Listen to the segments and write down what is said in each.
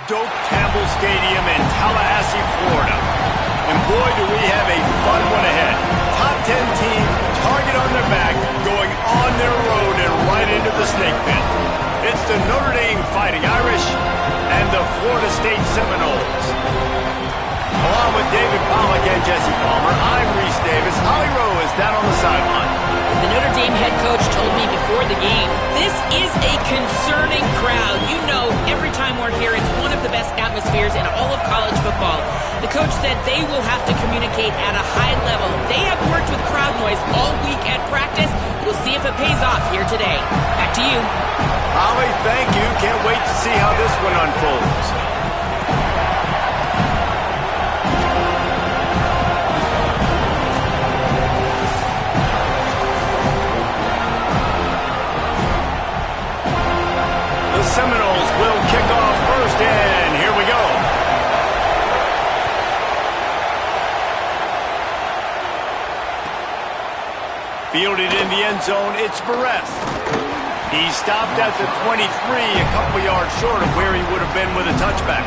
Doak Campbell Stadium in Tallahassee, Florida. And boy, do we have a fun one ahead. Top 10 team, target on their back, going on their road and right into the snake pit. It's the Notre Dame Fighting Irish and the Florida State Seminoles. Along with David Pollack and Jesse Palmer, I'm Reese Davis. Holly Rowe is down on the sideline. The Notre Dame head coach told me before the game, this is a concerning crowd. You know, every time we're here, it's one of the best atmospheres in all of college football. The coach said they will have to communicate at a high level. They have worked with crowd noise all week at practice. We'll see if it pays off here today. Back to you. Holly, thank you. Can't wait to see how this one unfolds. The Seminoles will kick off first, and here we go. Fielded in the end zone, it's Barres. He stopped at the 23, a couple yards short of where he would have been with a touchback.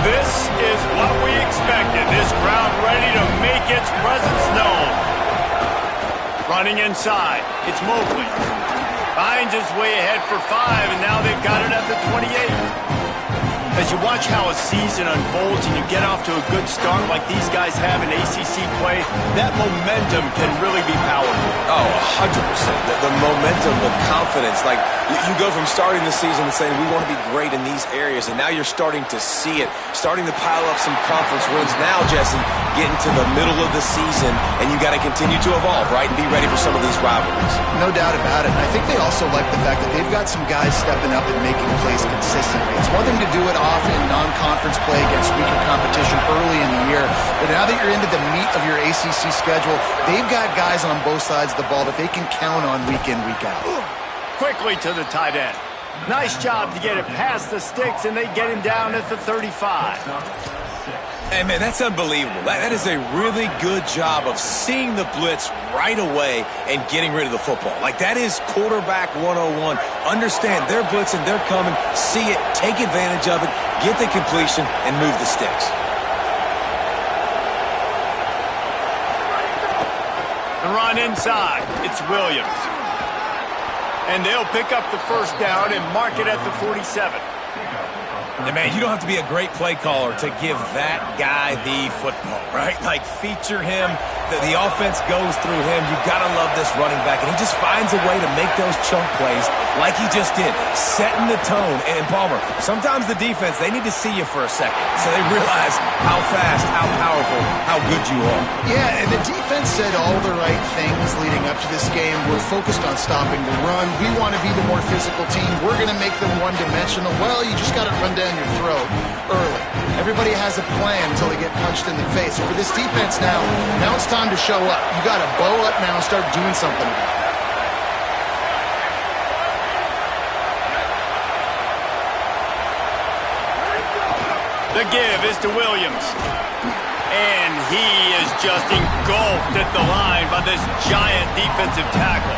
This is what we expected. This crowd ready to make its presence known. Running inside, it's Mobley. Finds his way ahead for 5, and now they've got it at the 28. As you watch how a season unfolds and you get off to a good start like these guys have in ACC play, that momentum can really be powerful. Oh, 100%. The momentum, the confidence. Like, you go from starting the season and saying, we want to be great in these areas, and now you're starting to see it, starting to pile up some conference wins. Now, Jesse, getting to the middle of the season, and you got to continue to evolve, right, and be ready for some of these rivalries. No doubt about it. And I think they also like the fact that they've got some guys stepping up and making plays consistently. It's one thing to do it off in non-conference play against weaker competition early in the year, but now that you're into the meat of your ACC schedule, they've got guys on both sides of the ball that they can count on week in, week out. Quickly to the tight end. Nice job to get it past the sticks, and they get him down at the 35. Hey, man, that's unbelievable. That is a really good job of seeing the blitz right away and getting rid of the football. Like, that is quarterback 101. Understand they're blitzing, they're coming, see it, take advantage of it, get the completion, and move the sticks. The run inside. It's Williams. And they'll pick up the first down and mark it at the 47. And man, you don't have to be a great play caller to give that guy the football, right? Like, feature him. The offense goes through him. You've got to love this running back. And he just finds a way to make those chunk plays like he just did, setting the tone. And Palmer, sometimes the defense, they need to see you for a second so they realize how fast, how powerful, how good you are. Yeah, and the defense said all the right things leading up to this game. We're focused on stopping the run. We want to be the more physical team. We're going to make them one-dimensional. Well, you just got to run down your throat early. Everybody has a plan until they get punched in the face. So for this defense now it's time to show up. You got to bow up now and start doing something about it. The give is to Williams. And he is just engulfed at the line by this giant defensive tackle.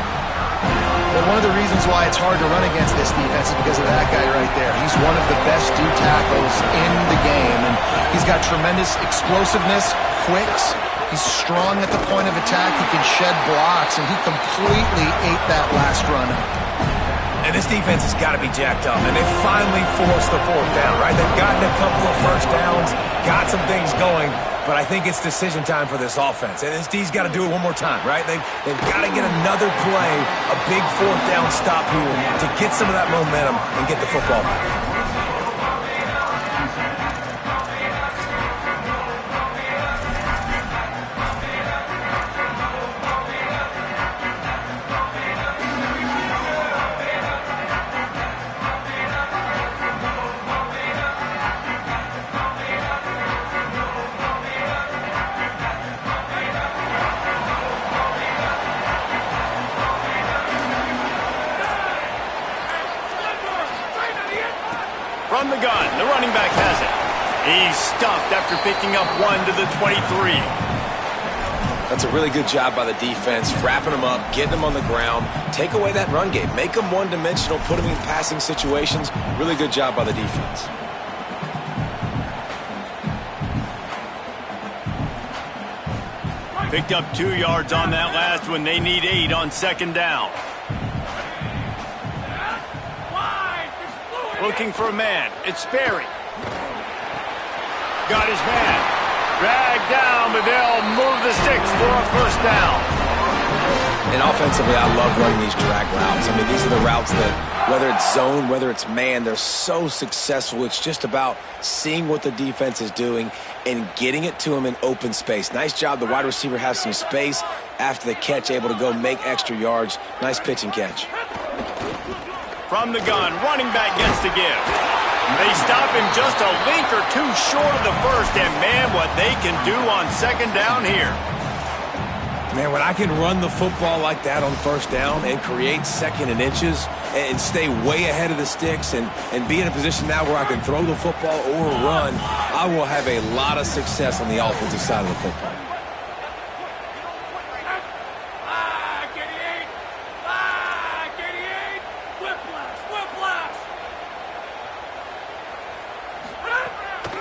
But one of the reasons why it's hard to run against this defense is because of that guy right there. He's one of the best D tackles in the game, and he's got tremendous explosiveness, quicks. He's strong at the point of attack. He can shed blocks, and he completely ate that last run up. And this defense has got to be jacked up, and they finally forced the fourth down, right? They've gotten a couple of first downs, got some things going, but I think it's decision time for this offense. And this D's got to do it one more time, right? They've got to get another play, a big fourth down stop here to get some of that momentum and get the football back. From the gun, the running back has it. He's stuffed after picking up 1 to the 23. That's a really good job by the defense, wrapping them up, getting them on the ground, take away that run game, make them one-dimensional, put them in passing situations. Really good job by the defense. Picked up 2 yards on that last one. They need 8 on second down. Looking for a man. It's Sperry. Got his man. Dragged down, but they'll move the sticks for a first down. And offensively, I love running these drag routes. I mean, these are the routes that, whether it's zone, whether it's man, they're so successful. It's just about seeing what the defense is doing and getting it to them in open space. Nice job. The wide receiver has some space after the catch, able to go make extra yards. Nice pitch and catch. From the gun, running back gets to give. They stop him just a link or 2 short of the first, and man, what they can do on second down here. Man, when I can run the football like that on first down and create second and inches and stay way ahead of the sticks and be in a position now where I can throw the football or run, I will have a lot of success on the offensive side of the football.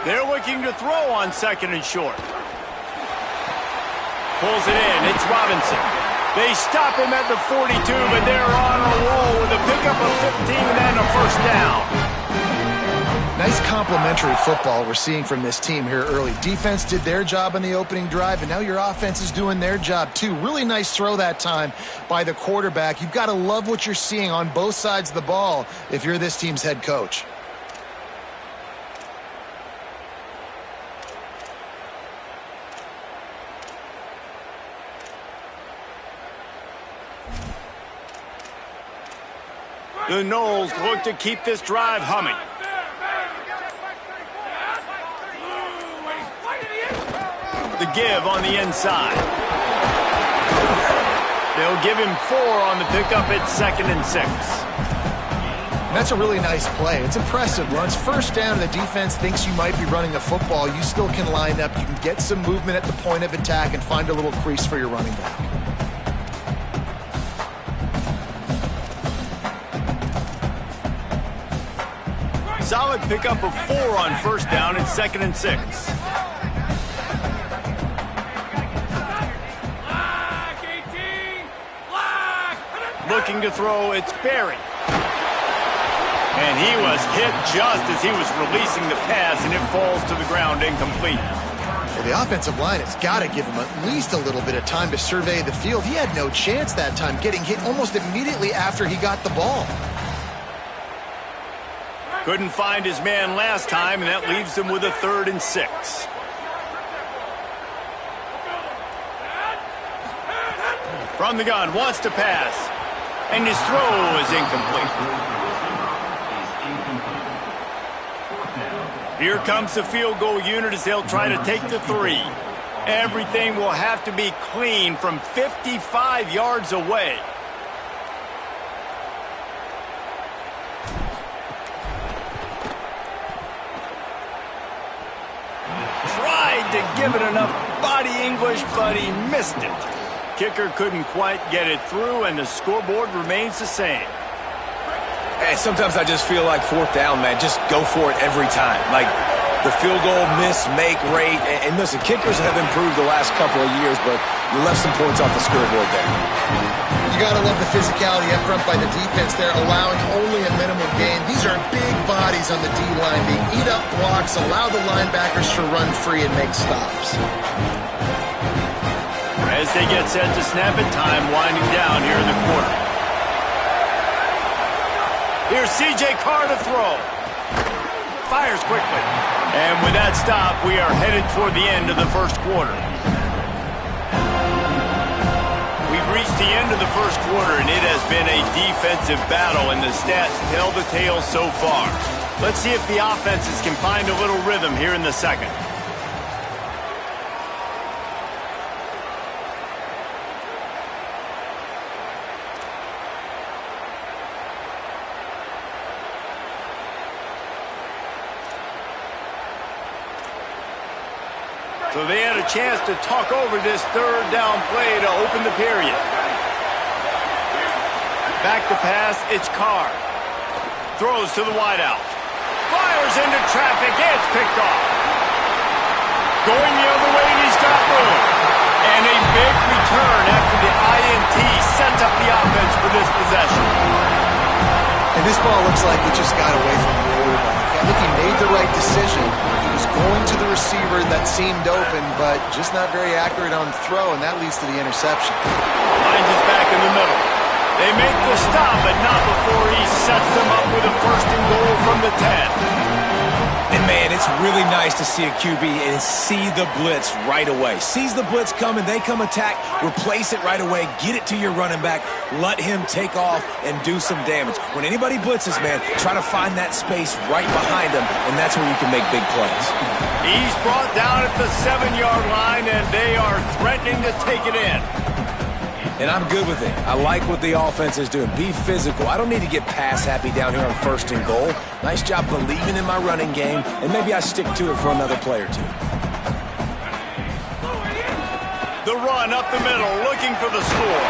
They're looking to throw on second and short. Pulls it in. It's Robinson. They stop him at the 42, but they're on a roll with a pickup of 15 and a first down. Nice complimentary football we're seeing from this team here early. Defense did their job on the opening drive, and now your offense is doing their job too. Really nice throw that time by the quarterback. You've got to love what you're seeing on both sides of the ball if you're this team's head coach. The Noles look to keep this drive humming. The give on the inside. They'll give him 4 on the pickup at 2nd and 6. That's a really nice play. It's impressive. Once first down, the defense thinks you might be running a football. You still can line up. You can get some movement at the point of attack and find a little crease for your running back. Solid pickup of 4 on first down and 2nd and 6. Looking to throw, it's Berry. And he was hit just as he was releasing the pass, and it falls to the ground incomplete. Well, the offensive line has got to give him at least a little bit of time to survey the field. He had no chance that time, getting hit almost immediately after he got the ball. Couldn't find his man last time, and that leaves him with a 3rd and 6. From the gun, wants to pass, and his throw is incomplete. Here comes the field goal unit as they'll try to take the 3. Everything will have to be clean from 55 yards away. To give it enough body English, but he missed it. Kicker couldn't quite get it through, and the scoreboard remains the same. Hey, sometimes I just feel like 4th down, man. Just go for it every time. Like the field goal miss, make rate. And listen, kickers have improved the last couple of years, but you left some points off the scoreboard there. You got to love the physicality up front by the defense there, allowing only a minimum gain. These are big bodies on the D-line. They eat up blocks, allow the linebackers to run free and make stops. As they get set to snap it, time winding down here in the quarter. Here's C.J. Carr to throw. Fires quickly. And with that stop, we are headed toward the end of the first quarter. We've reached the end of the first quarter, and it has been a defensive battle, and the stats tell the tale so far. Let's see if the offenses can find a little rhythm here in the second. So they had a chance to talk over this third down play to open the period. Back to pass, it's Carr. Throws to the wideout. Fires into traffic, it's picked off. Going the other way, and he's got room. And a big return after the INT sets up the offense for this possession. And this ball looks like it just got away from the quarterback. I think he made the right decision. He was going to the receiver that seemed open, but just not very accurate on the throw, and that leads to the interception. Hines is back in the middle. They make the stop, but not before he sets them up with a first and goal from the 10. And, man, it's really nice to see a QB and see the blitz right away. Sees the blitz coming, they come attack, replace it right away, get it to your running back, let him take off and do some damage. When anybody blitzes, man, try to find that space right behind them, and that's where you can make big plays. He's brought down at the 7-yard line, and they are threatening to take it in. And I'm good with it. I like what the offense is doing. Be physical. I don't need to get pass happy down here on first and goal. Nice job believing in my running game, and maybe I stick to it for another play or two. The run up the middle, looking for the score.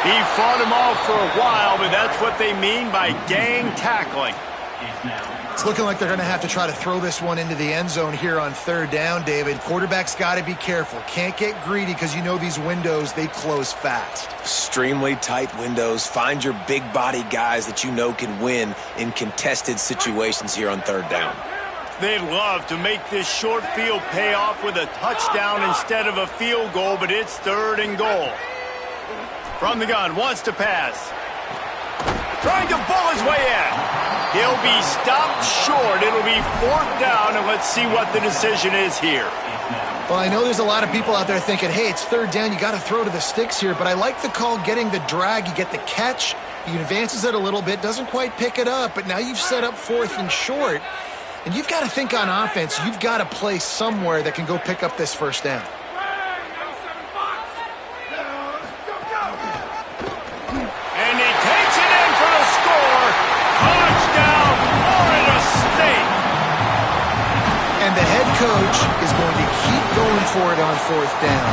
He fought him off for a while, but that's what they mean by gang tackling. It's looking like they're going to have to try to throw this one into the end zone here on third down, David. Quarterback's got to be careful. Can't get greedy because you know these windows, they close fast. Extremely tight windows. Find your big body guys that you know can win in contested situations here on third down. They'd love to make this short field pay off with a touchdown instead of a field goal, but it's third and goal. From the gun, wants to pass. Trying to bull his way in. He'll be stopped short. It'll be fourth down, and let's see what the decision is here. Well, I know there's a lot of people out there thinking, hey, it's third down, you got to throw to the sticks here, but I like the call getting the drag. You get the catch, he advances it a little bit, doesn't quite pick it up, but now you've set up fourth and short, and you've got to think on offense, you've got to play somewhere that can go pick up this first down. And he takes it in for the score. Touchdown, Florida State. And the head coach is going to keep going for it on fourth down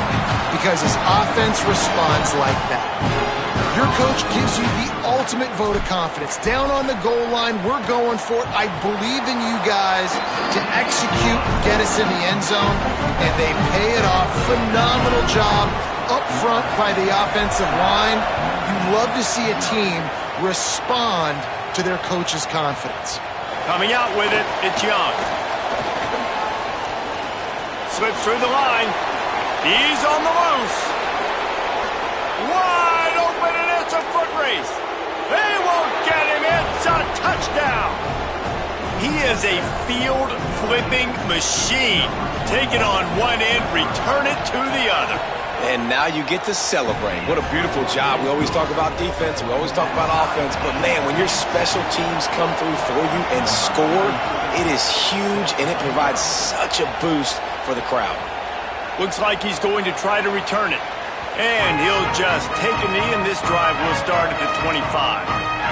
because his offense responds like that. Your coach gives you the ultimate vote of confidence. Down on the goal line, we're going for it. I believe in you guys to execute and get us in the end zone, and they pay it off. Phenomenal job up front by the offensive line. You love to see a team respond to their coach's confidence. Coming out with it, it's Young. Slips through the line. He's on the loose. Wide open, and it's a foot race. They won't get him. It's a touchdown. He is a field-flipping machine. Take it on one end, return it to the other. And now you get to celebrate. What a beautiful job. We always talk about defense. We always talk about offense. But, man, when your special teams come through for you and score, it is huge, and it provides such a boost for the crowd. Looks like he's going to try to return it. And he'll just take a knee, and this drive will start at the 25.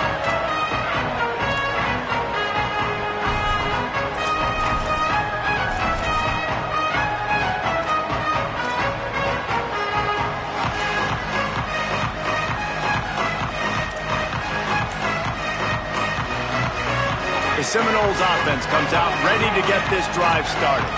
The Seminoles offense comes out ready to get this drive started.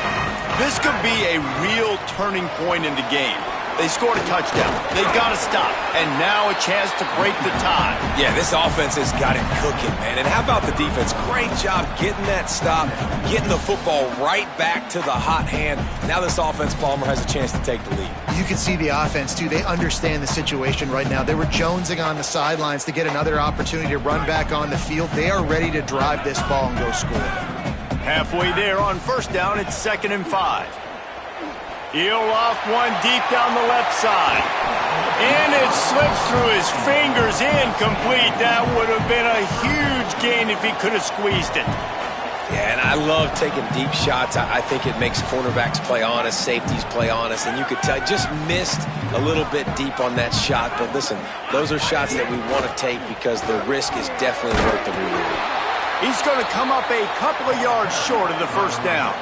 This could be a real turning point in the game. They scored a touchdown. They got to stop. And now a chance to break the tie. Yeah, this offense has got it cooking, man. And how about the defense? Great job getting that stop, getting the football right back to the hot hand. Now this offense, Palmer, has a chance to take the lead. You can see the offense, too. They understand the situation right now. They were jonesing on the sidelines to get another opportunity to run back on the field. They are ready to drive this ball and go score. Halfway there on first down, it's 2nd and 5. He'll off one deep down the left side. And it slips through his fingers, incomplete. That would have been a huge gain if he could have squeezed it. Yeah, and I love taking deep shots. I think it makes cornerbacks play honest, safeties play honest, and you could tell just missed a little bit deep on that shot. But listen, those are shots that we want to take because the risk is definitely worth the reward. He's going to come up a couple of yards short of the first down.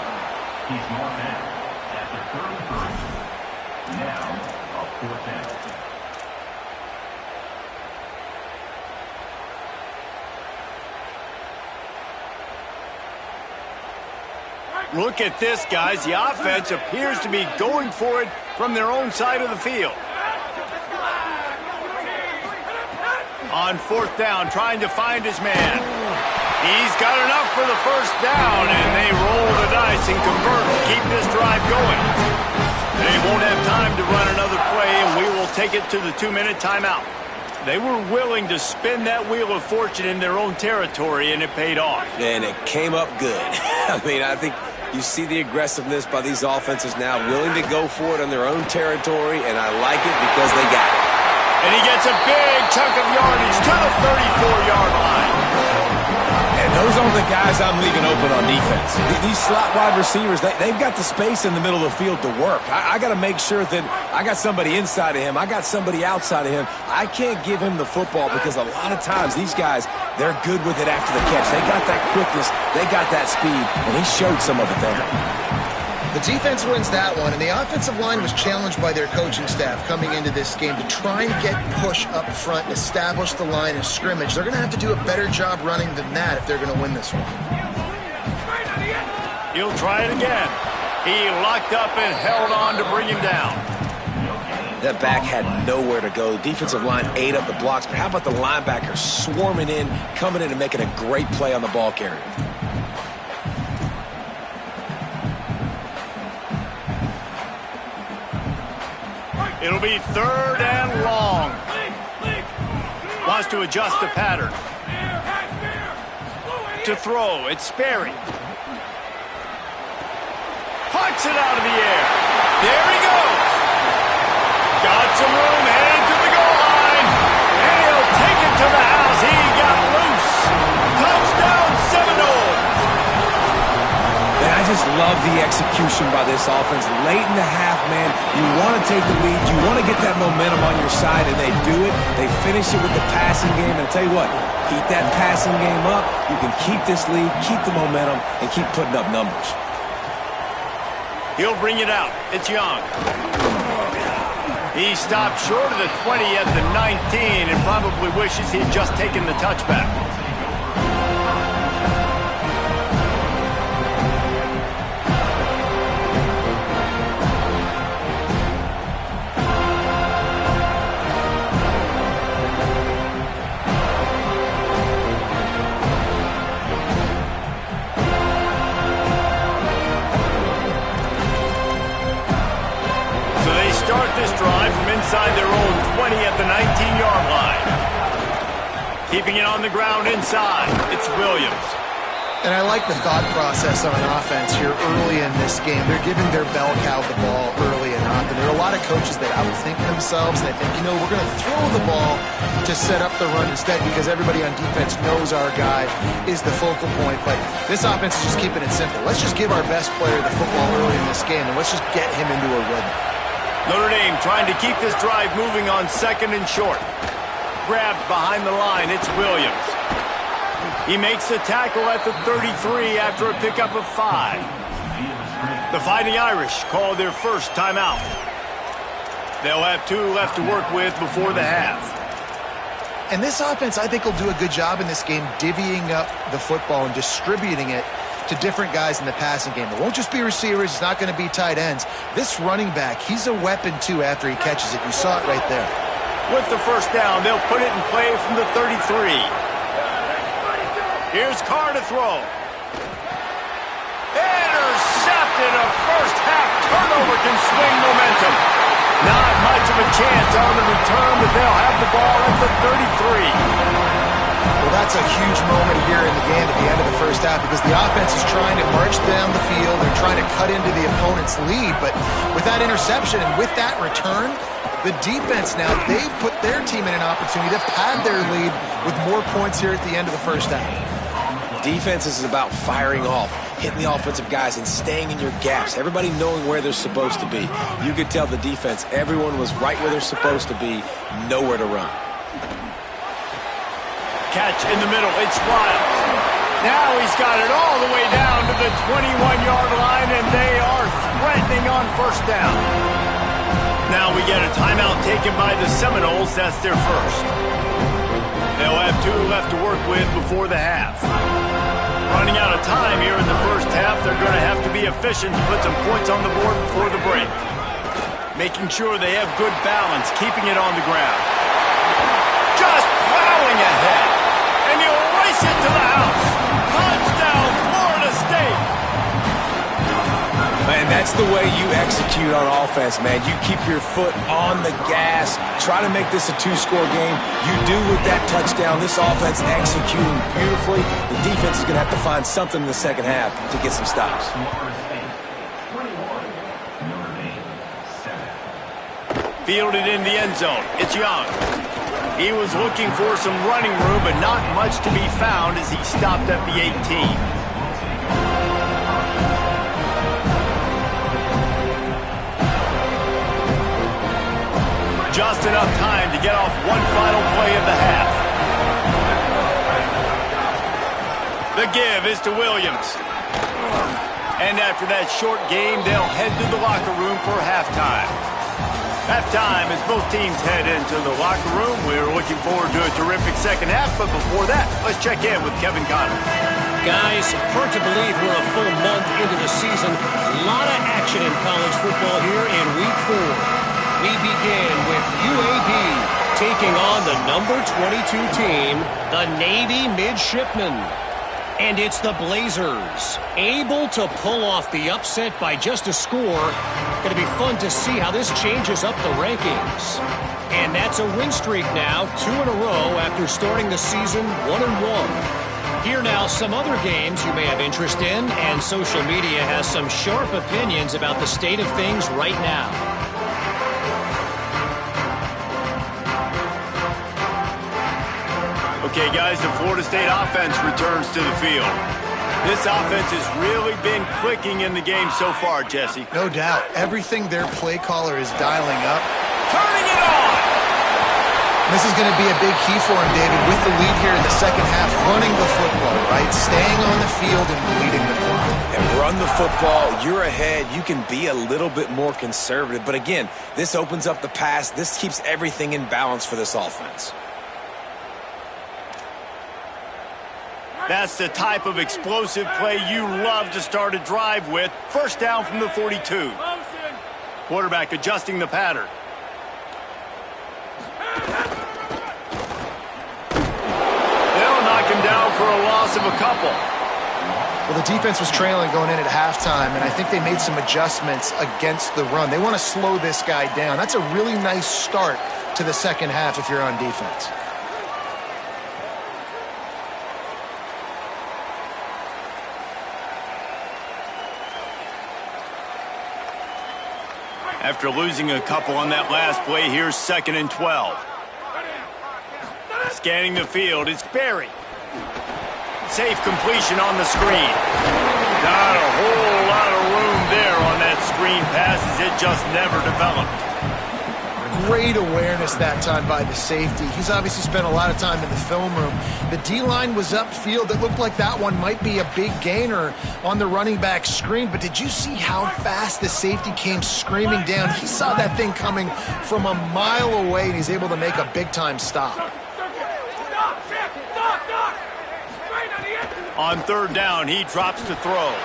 Look at this, guys. The offense appears to be going for it from their own side of the field. On fourth down, trying to find his man. He's got enough for the first down, and they roll the dice and convert to keep this drive going. They won't have time to run another play, and we will take it to the 2-minute timeout. They were willing to spin that wheel of fortune in their own territory, and it paid off. And it came up good. I mean, I think you see the aggressiveness by these offenses now, willing to go for it on their own territory, and I like it because they got it. And he gets a big chunk of yardage to the 34-yard line. And those aren't the guys I'm leaving open on defense. These slot wide receivers, they've got the space in the middle of the field to work. I got to make sure that I got somebody inside of him. I got somebody outside of him. I can't give him the football because a lot of times these guys, they're good with it after the catch. They got that quickness. They got that speed, and he showed some of it there. The defense wins that one, and the offensive line was challenged by their coaching staff coming into this game to try and get push up front and establish the line of scrimmage. They're going to have to do a better job running than that if they're going to win this one. He'll try it again. He locked up and held on to bring him down. That back had nowhere to go. The defensive line ate up the blocks, but how about the linebackers swarming in, coming in and making a great play on the ball carrier? It'll be third and long. Wants to adjust the pattern. To throw, it's Sperry. Puts it out of the air. There he goes. Got some room, headed to the goal line. And he'll take it to the house. He got loose. Touchdown, Seminoles. And I just love the execution by this offense. Late in the half, man, you want to take the lead. You want to get that momentum on your side, and they do it. They finish it with the passing game. And I'll tell you what, keep that passing game up. You can keep this lead, keep the momentum, and keep putting up numbers. He'll bring it out. It's Young. He stopped short of the 20 at the 19 and probably wishes he'd just taken the touchback. Start this drive from inside their own 20 at the 19-yard line. Keeping it on the ground inside. It's Williams. And I like the thought process on offense here early in this game. They're giving their bell cow the ball early enough. And there are a lot of coaches that outthink themselves. And they think, you know, we're going to throw the ball to set up the run instead because everybody on defense knows our guy is the focal point. But this offense is just keeping it simple. Let's just give our best player the football early in this game, and let's just get him into a rhythm. Notre Dame trying to keep this drive moving on second and short. Grabbed behind the line, it's Williams. He makes the tackle at the 33 after a pickup of 5. The Fighting Irish call their first timeout. They'll have 2 left to work with before the half. And this offense, I think, will do a good job in this game divvying up the football and distributing it to different guys in the passing game. It won't just be receivers. It's not going to be tight ends. This running back, he's a weapon, too, after he catches it. You saw it right there. With the first down, they'll put it in play from the 33. Here's Carr to throw. Intercepted. A first-half turnover can swing momentum. Not much of a chance on the return, but they'll have the ball at the 33. Well, that's a huge moment here in the game at the end of the first half because the offense is trying to march down the field. They're trying to cut into the opponent's lead. But with that interception and with that return, the defense now, they put their team in an opportunity to pad their lead with more points here at the end of the first half. Defense is about firing off, hitting the offensive guys and staying in your gaps. Everybody knowing where they're supposed to be. You could tell the defense, everyone was right where they're supposed to be, nowhere to run. Catch in the middle, it's Wiles. Now he's got it all the way down to the 21-yard line, and they are threatening on first down. Now we get a timeout taken by the Seminoles. That's their first. They'll have 2 left to work with before the half. Running out of time here in the first half, they're going to have to be efficient to put some points on the board before the break. Making sure they have good balance, keeping it on the ground. Just plowing ahead. And he'll race it to the house. Touchdown, Florida State. Man, that's the way you execute on offense, man. You keep your foot on the gas. Try to make this a two-score game. You do with that touchdown. This offense executing beautifully. The defense is going to have to find something in the second half to get some stops. Fielded in the end zone. It's Young. He was looking for some running room, but not much to be found as he stopped at the 18. Just enough time to get off one final play of the half. The give is to Williams. And after that short game, they'll head to the locker room for halftime. Halftime as both teams head into the locker room. We're looking forward to a terrific second half, but before that, let's check in with Kevin Connor. Guys, hard to believe we're a full month into the season. A lot of action in college football here in Week 4. We begin with UAB taking on the number 22 team, the Navy Midshipmen. And it's the Blazers, able to pull off the upset by just a score. Going to be fun to see how this changes up the rankings. And that's a win streak now, 2 in a row after starting the season 1-1. Here now, some other games you may have interest in, and social media has some sharp opinions about the state of things right now. Okay, guys, the Florida State offense returns to the field. This offense has really been clicking in the game so far, Jesse. No doubt. Everything their play caller is dialing up. Turning it on! This is going to be a big key for him, David, with the lead here in the second half, running the football, right? Staying on the field and leading the clock. And run the football, you're ahead, you can be a little bit more conservative. But again, this opens up the pass. This keeps everything in balance for this offense. That's the type of explosive play you love to start a drive with. First down from the 42. Quarterback adjusting the pattern. They'll knock him down for a loss of a couple. Well, the defense was trailing going in at halftime, and I think they made some adjustments against the run. They want to slow this guy down. That's a really nice start to the second half if you're on defense. After losing a couple on that last play, here's 2nd and 12. Scanning the field, it's Berry. Safe completion on the screen. Not a whole lot of room there on that screen pass as it just never developed. Great awareness that time by the safety. He's obviously spent a lot of time in the film room. The D-line was upfield. It looked like that one might be a big gainer on the running back screen, but did you see how fast the safety came screaming down? He saw that thing coming from a mile away, and he's able to make a big-time stop. On 3rd down, he drops to throw.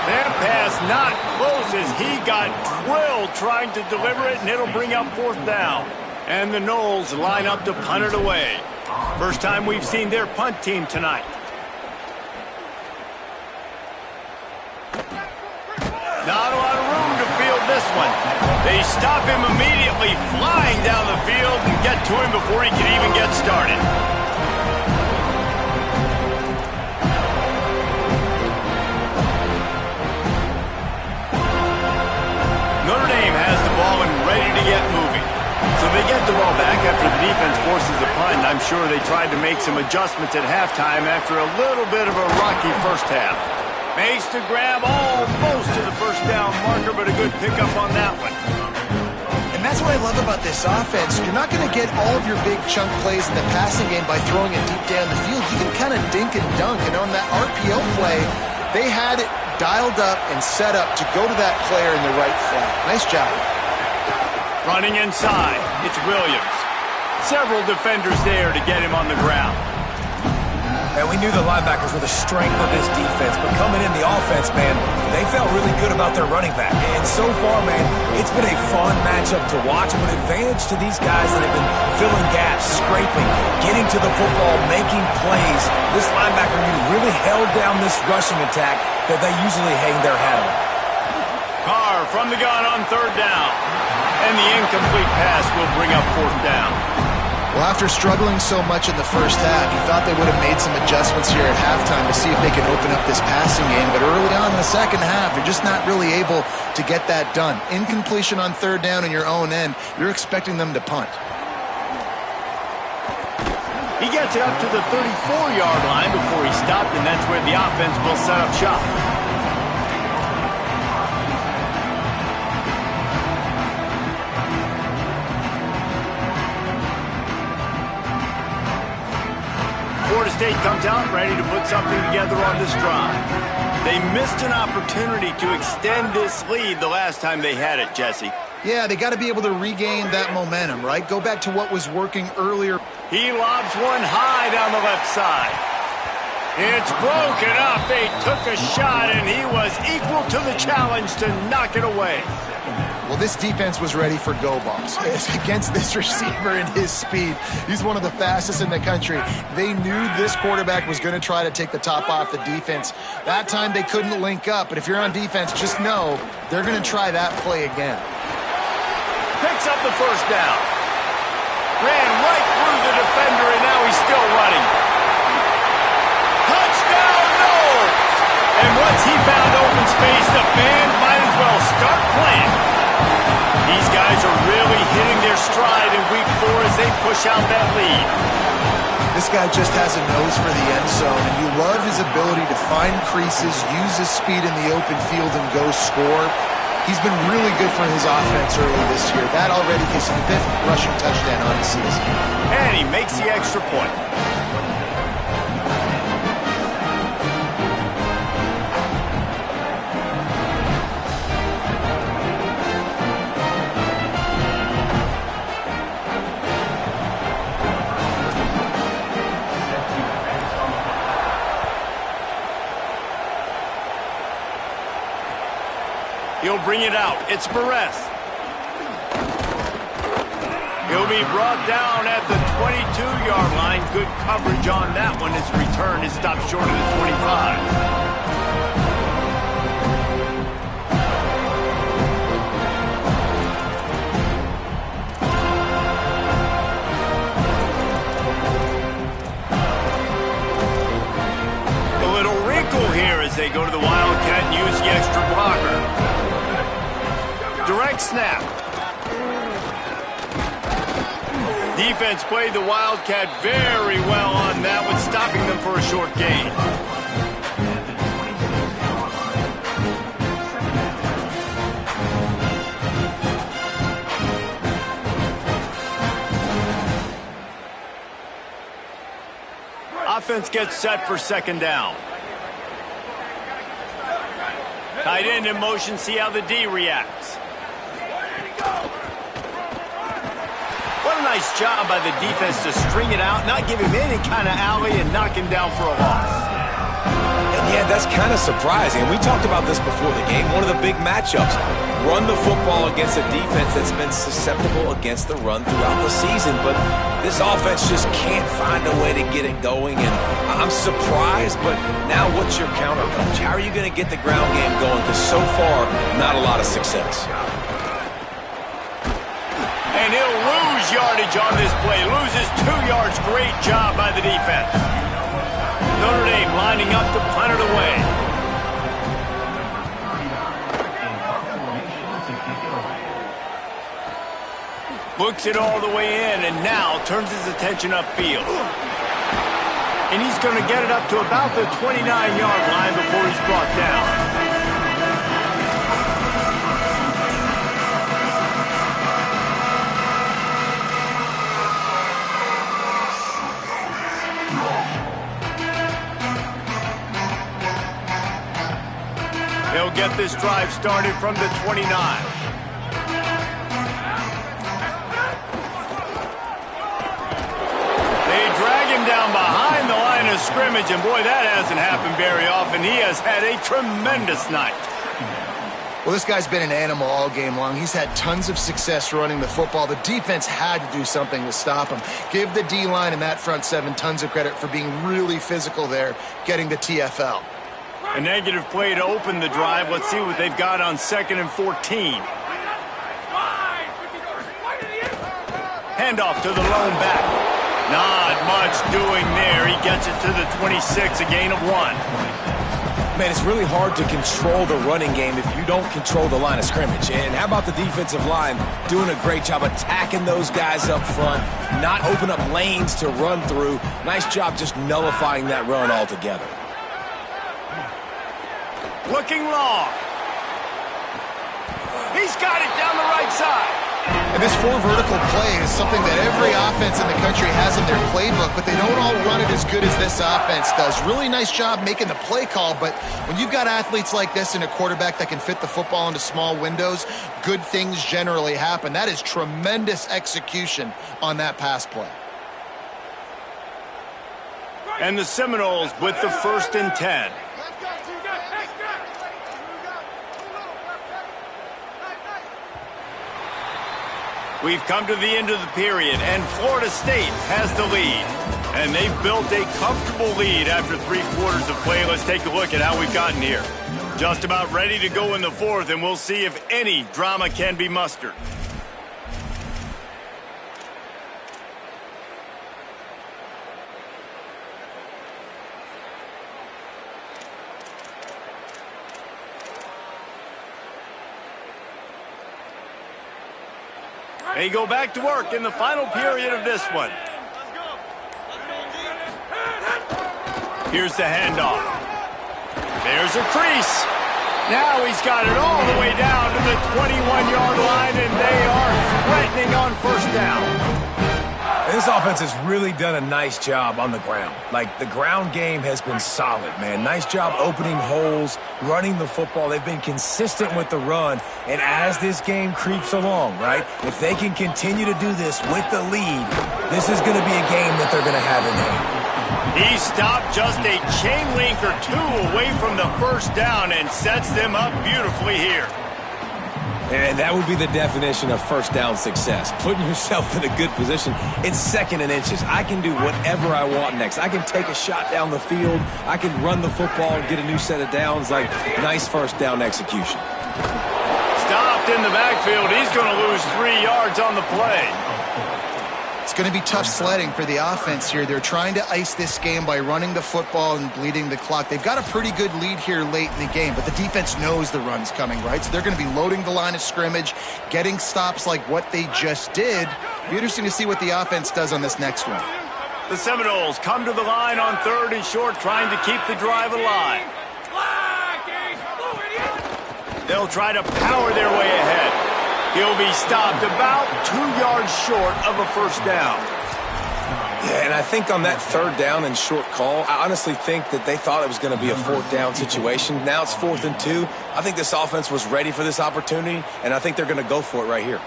That pass not close as he got drilled trying to deliver it, and it'll bring up 4th down. And the Noles line up to punt it away. First time we've seen their punt team tonight. Not a lot of room to field this one. They stop him immediately, flying down the field and get to him before he can even get started. Notre Dame has the ball and ready to get moving. So they get the ball back after the defense forces a punt. I'm sure they tried to make some adjustments at halftime after a little bit of a rocky first half. Makes the grab almost to the first down marker, but a good pickup on that one. And that's what I love about this offense. You're not going to get all of your big chunk plays in the passing game by throwing it deep down the field. You can kind of dink and dunk. And on that RPO play, they had it dialed up and set up to go to that player in the right flat. Nice job. Running inside, it's Williams. Several defenders there to get him on the ground. And we knew the linebackers were the strength of this defense, but coming in the offense, man, they felt really good about their running back. And so far, man, it's been a fun matchup to watch, but advantage to these guys that have been filling gaps, scraping, getting to the football, making plays. This linebacker unit really held down this rushing attack that they usually hang their hat on. Carr from the gun on third down. And the incomplete pass will bring up fourth down. Well, after struggling so much in the first half, you thought they would have made some adjustments here at halftime to see if they could open up this passing game. But early on in the second half, you're just not really able to get that done. Incompletion on third down in your own end, you're expecting them to punt. He gets it up to the 34-yard line before he stopped, and that's where the offense will set up shop. Florida State comes out ready to put something together on this drive. They missed an opportunity to extend this lead the last time they had it, Jesse. Yeah, they got to be able to regain that momentum, right? Go back to what was working earlier. He lobs one high down the left side. It's broken up. They took a shot, and he was equal to the challenge to knock it away. Well, this defense was ready for go balls against this receiver and his speed. He's one of the fastest in the country. They knew this quarterback was going to try to take the top off the defense. That time they couldn't link up, but if you're on defense, just know they're going to try that play again. Picks up the first down. Ran right through the defender, and now he's still running. Touchdown, no! And once he found open space, the band might as well start playing. These guys are really hitting their stride in week 4 as they push out that lead. This guy just has a nose for the end zone, and you love his ability to find creases, use his speed in the open field, and go score. He's been really good for his offense early this year. That already his 5th rushing touchdown on the season. And he makes the extra point. He'll bring it out. It's Perez. He'll be brought down at the 22-yard line. Good coverage on that one. His return is stopped short of the 25. Here as they go to the Wildcat and use the extra blocker. Direct snap. Defense played the Wildcat very well on that one, stopping them for a short gain. Offense gets set for second down. Tight end in motion, see how the D reacts. What a nice job by the defense to string it out, not give him any kind of alley, and knock him down for a loss. And yeah, that's kind of surprising. We talked about this before the game. One of the big matchups. Run the football against a defense that's been susceptible against the run throughout the season. But this offense just can't find a way to get it going. And I'm surprised, but now what's your counter punch? How are you going to get the ground game going? Because so far, not a lot of success. And he'll lose yardage on this play. Loses 2 yards. Great job by the defense. Notre Dame lining up to punt it away. Looks it all the way in, and now turns his attention upfield. And he's going to get it up to about the 29-yard line before he's brought down. He'll get this drive started from the 29. They drag him down behind the line of scrimmage. scrimmage, and boy, that hasn't happened very often. He has had a tremendous night. Well, this guy's been an animal all game long. He's had tons of success running the football. The defense had to do something to stop him. Give the D-line and that front seven tons of credit for being really physical there, getting the TFL. A negative play to open the drive. Let's see what they've got on 2nd and 14. Handoff to the lone back. Not much doing there. He gets it to the 26, a gain of 1. Man, it's really hard to control the running game if you don't control the line of scrimmage. And how about the defensive line doing a great job attacking those guys up front, not open up lanes to run through. Nice job just nullifying that run altogether. Looking long. He's got it down the right side. And this 4 vertical play is something that every offense in the country has in their playbook, but they don't all run it as good as this offense does. Really nice job making the play call, but when you've got athletes like this and a quarterback that can fit the football into small windows, good things generally happen. That is tremendous execution on that pass play. And the Seminoles with the 1st and 10. We've come to the end of the period, and Florida State has the lead. And they've built a comfortable lead after 3 quarters of play. Let's take a look at how we've gotten here. Just about ready to go in the 4th, and we'll see if any drama can be mustered. They go back to work in the final period of this one. Here's the handoff. There's a crease. Now he's got it all the way down to the 21-yard line, and they are threatening on 1st down. This offense has really done a nice job on the ground. Like, the ground game has been solid, man. Nice job opening holes, running the football. They've been consistent with the run. And as this game creeps along, right, if they can continue to do this with the lead, this is going to be a game that they're going to have in hand. He stopped just a chain link or 2 away from the 1st down and sets them up beautifully here. And that would be the definition of 1st down success. Putting yourself in a good position. It's 2nd and inches. I can do whatever I want next. I can take a shot down the field. I can run the football and get a new set of downs. Like, nice 1st down execution. Stopped in the backfield. He's going to lose 3 yards on the play. It's going to be tough sledding for the offense here. They're trying to ice this game by running the football and bleeding the clock. They've got a pretty good lead here late in the game, but the defense knows the run's coming, right? So they're going to be loading the line of scrimmage, getting stops like what they just did. Be interesting to see what the offense does on this next one. The Seminoles come to the line on 3rd and short, trying to keep the drive alive. They'll try to power their way ahead. He'll be stopped about 2 yards short of a 1st down. Yeah, and I think on that 3rd down and short call, I honestly think that they thought it was going to be a 4th down situation. Now it's 4th and 2. I think this offense was ready for this opportunity, and I think they're going to go for it right here.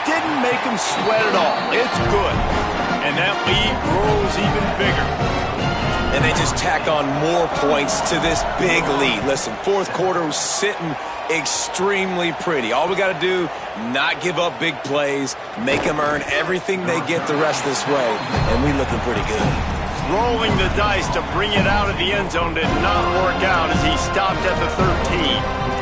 Didn't make him sweat at all. It's good. And that lead grows even bigger. And they just tack on more points to this big lead. Listen, 4th quarter was sitting extremely pretty. All we got to do, not give up big plays, make them earn everything they get the rest of this way, and we looking pretty good. Rolling the dice to bring it out of the end zone did not work out as he stopped at the 13.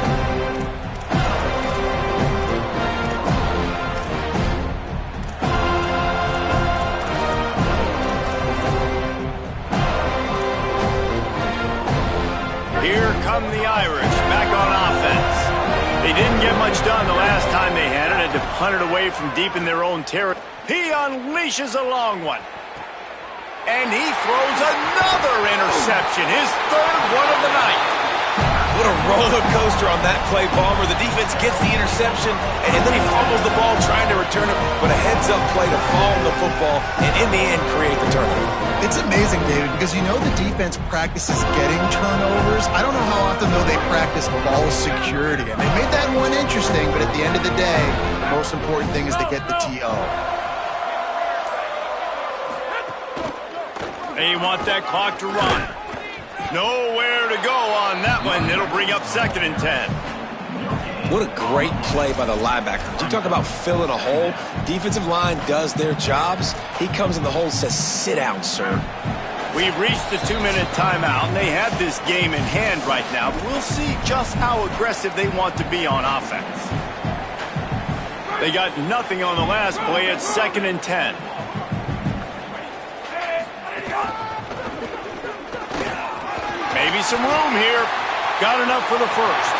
Here come the Irish back on offense. They didn't get much done the last time they had it. Had to punt it away from deep in their own territory. He unleashes a long one. And he throws another interception, his 3rd one of the night. What a roller coaster on that play, Palmer. The defense gets the interception, and then he fumbles the ball trying to return it, but a heads-up play to fall on the football, and in the end, create the turnover. It's amazing, David, because you know the defense practices getting turnovers. I don't know how often, though, they practice ball security, and they made that one interesting, but at the end of the day, the most important thing is to get the TO. They want that clock to run. Nowhere to go on that one. It'll bring up 2nd and 10. What a great play by the linebacker. You talk about filling a hole. Defensive line does their jobs. He comes in the hole and says, sit down, sir. We've reached the 2-minute timeout, and they have this game in hand right now. But we'll see just how aggressive they want to be on offense. They got nothing on the last play. It's 2nd and 10. Maybe some room here. Got enough for the first.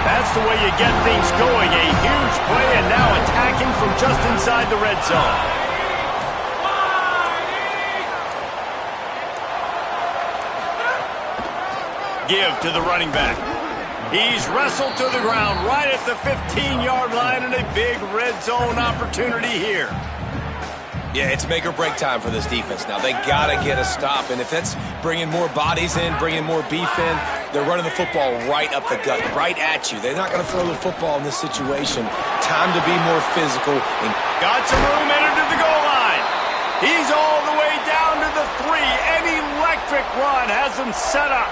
That's the way you get things going. A huge play, and now attacking from just inside the red zone. Give to the running back. He's wrestled to the ground right at the 15-yard line, and a big red zone opportunity here. Yeah, it's make or break time for this defense now. They got to get a stop, and if that's bringing more bodies in, bringing more beef in, they're running the football right up the gut, right at you. They're not going to throw the football in this situation. Time to be more physical. And got some room, entered to the goal line. He's all the way down to the 3. An electric run has him set up.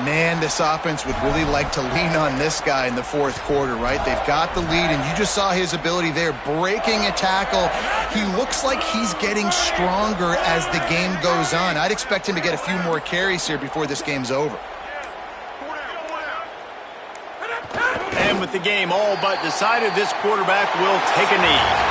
Man, this offense would really like to lean on this guy in the 4th quarter, right? They've got the lead, and you just saw his ability there, breaking a tackle. He looks like he's getting stronger as the game goes on. I'd expect him to get a few more carries here before this game's over. And with the game all but decided, this quarterback will take a knee.